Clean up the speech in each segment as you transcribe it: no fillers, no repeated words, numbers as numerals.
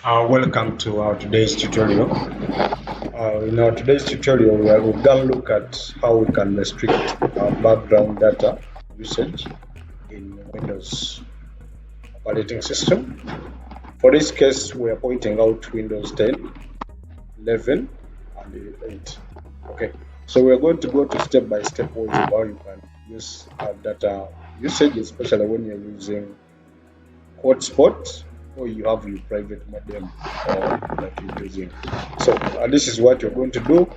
Welcome to our today's tutorial. In our today's tutorial, we're going to look at how we can restrict background data usage in Windows operating system. For this case, we are pointing out Windows 10, 11, and 8. Okay, so we're going to go to step-by-step ways of how you can use data usage, especially when you're using hotspot or you have your private modem that you're using. So this is what you're going to do.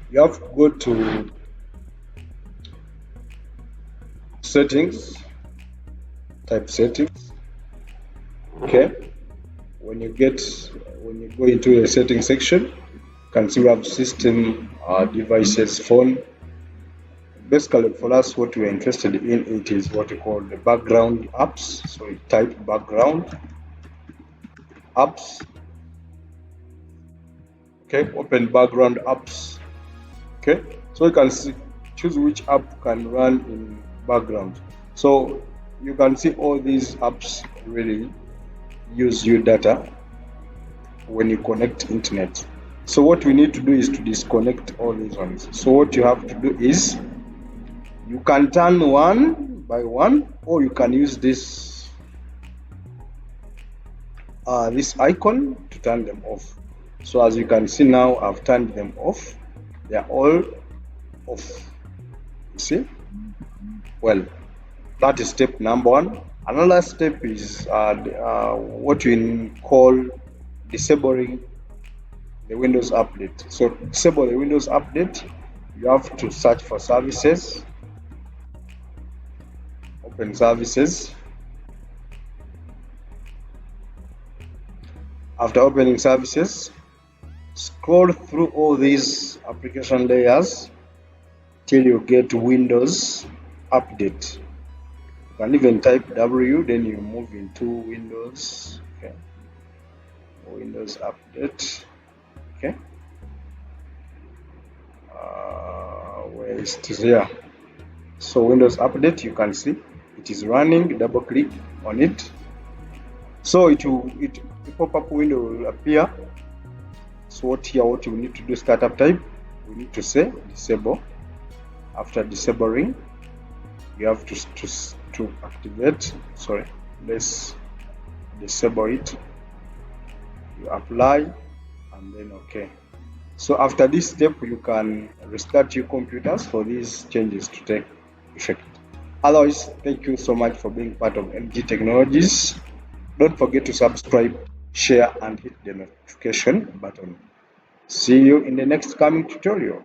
You have to go to settings, type settings. Okay, when you go into a setting section, you can see we have system, devices, phone. Basically, for us, what we're interested in it is what we call the background apps. So you type background apps. Okay, open background apps. Okay, so you can choose which app can run in background. So you can see all these apps really use your data when you connect internet. So what we need to do is to disconnect all these ones. So what you have to do is you can turn one by one, or you can use this icon to turn them off. So as you can see now, I've turned them off. They are all off. You see? Well, that is step number one. Another step is what we call disabling the Windows update. So to disable the Windows update, you have to search for services, open services. After opening services, scroll through all these application layers till you get Windows update. You can even type W, then you move into Windows. Okay, Windows update. Okay, where is it? Here. So Windows update, you can see it is running. Double click on it, so the pop-up window will appear. So what you need to do, startup type, we need to say disable. After disabling, you have to activate. Sorry, let's disable it. You apply and then OK. So after this step, you can restart your computers for these changes to take effect. Otherwise, thank you so much for being part of MG Technologies. Don't forget to subscribe, share, and hit the notification button. See you in the next coming tutorial.